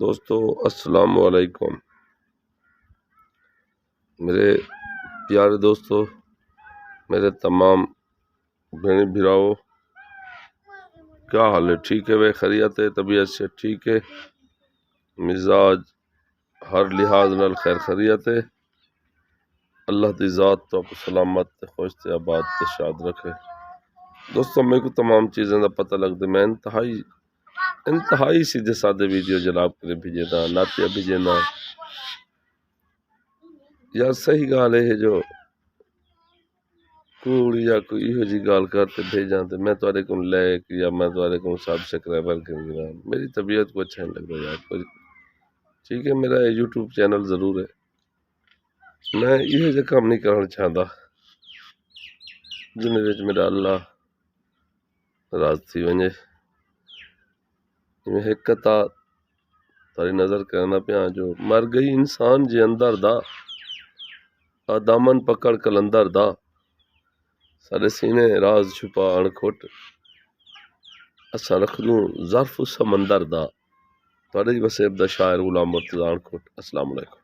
دوستو السلام علیکم، میرے پیارے دوستو، میرے تمام بہن بھراؤ، کیا حال ہے؟ ٹھیک ہے؟ وہ خیریت ہے؟ طبیعت سے ٹھیک ہے؟ مزاج ہر لحاظ نال خیر خیریت ہے؟ اللہ دی ذات تو سلامت تے خوش تے آباد تے شاد رکھے۔ دوستو میرے کو تمام چیزیں دا پتہ لگتا، میں انتہائی سیدھے سادے ویڈیو جناب کے لیے بھیجے نا، ناتیہ بھیجے نا، یا صحیح گال ہے جو کوڑی یا کوئی یہ جی گال کرتے بھیجاں تے میں تھوڑے کو لائک یا میں تھوڑے کو سبسکرائبر کر گیا، میری طبیعت کو اچھا نہیں لگ رہا یار کوئی۔ ٹھیک ہے، میرا یوٹیوب چینل ضرور ہے، میں یہ جا کام نہیں کرنا چاہتا جن وچ میرا اللہ راز تھی ونجے۔ میں حقیقتا تاری نظر کرنا پیا جو مر گئی انسان جے اندر دا، دامن پکڑ کلندر دا، سارے سینے راز چھپا اڑکھٹ، اسا رکھ دوں ظرف سمندر دا۔ تواڈے وسیب دا شاعر غلام مرتضی اڑکھٹ۔ السلام علیکم۔